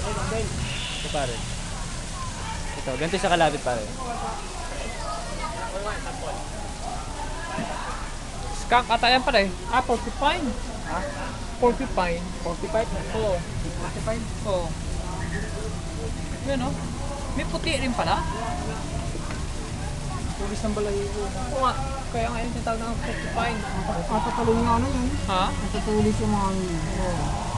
Ito pare. Ito, ganito siya kalapit pare. Skunk ata yan pala eh. Ah, porcupine. Ha? Porcupine. 45? Oo. 45? Oo. Yan o. May puti rin pala. Tulis ng balahibo. Oo nga. Kaya nga yung tinatawag ng porcupine. Tatalo nga ano yun. Ha? Natatulis yung mga ano yun. Oo.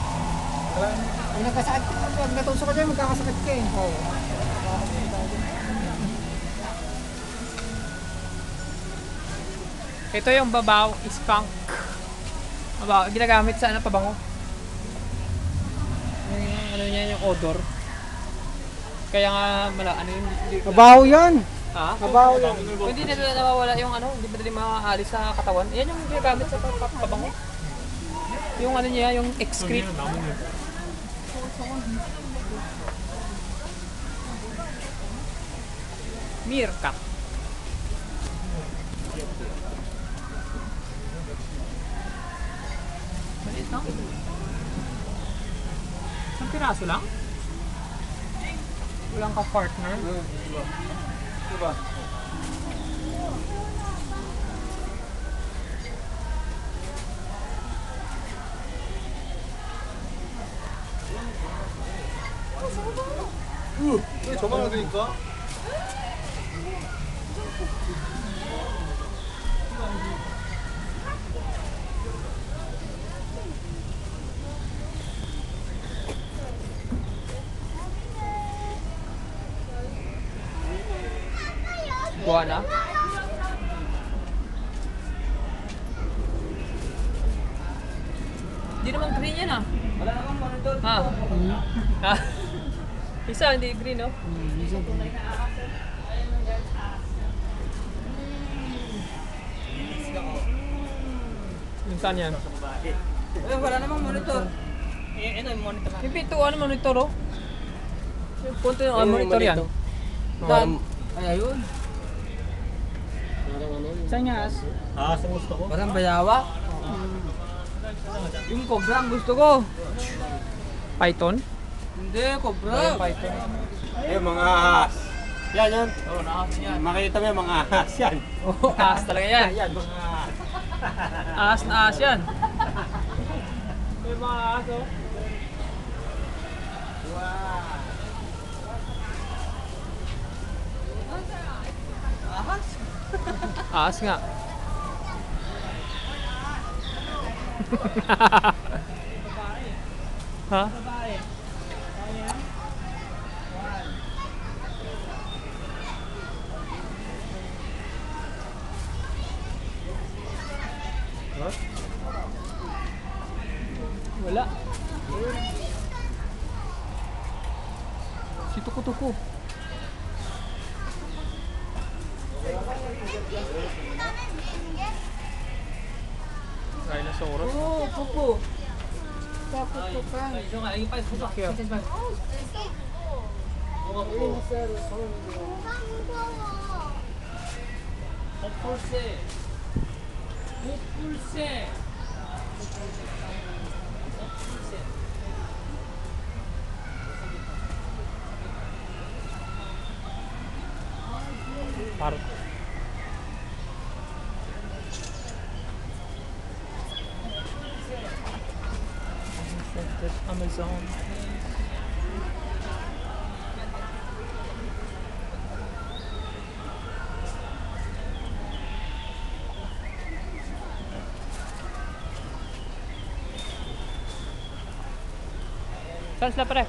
Ang nagkasakit ka, pag natusok ka dyan, magkakasakit ka eh. Oo. Ito yung babaw, skunk. Babaw, ginagamit sa ano, pabango. Yung ano niya, yung odor. Kaya nga, ano yun, Mabaho yan. ha? Mabaho yan. Kung hindi na nawawala yung ano, hindi madali makaalis sa katawan. Yan yung ginagamit sa pabango. Yung ano niya, yung excrete. Meerkat. Maliit no? Isang piraso lang? Walang ka-partner? Diba? 왜 저만 하니까? Buwan na? Hindi naman green yan ah. Wala namang monitor. Ah. Isa, hindi green no? Yung saan yan? Wala namang monitor. Ano yung monitor? Yung pintuan monitor oh. Yung punto yung monitor yan. Ay, ayun. Saan nga as? Sa gusto ko. Parang bayawa. Yung cobra ang gusto ko. Python? Hindi, cobra. Python. Mga ahas. Yan, yan. Oo, nakakita yan. Makita mo yung mga ahas yan. Oo, ahas talaga yan. Yan, mga ahas. Ahas na ahas yan. May mga ahas oh. Ahas? Ahas nga. Ha? Wala. Si tuko-tuko. Rhinoceros. Oo, pupo. Kaputukan. Ito nga, yung pa yung Kaya. 헛불새. 헛불새. 바로. Amazon. Saan sila pare?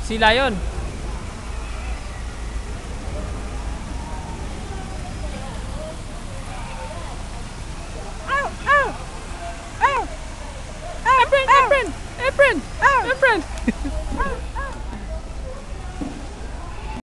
Si Lion.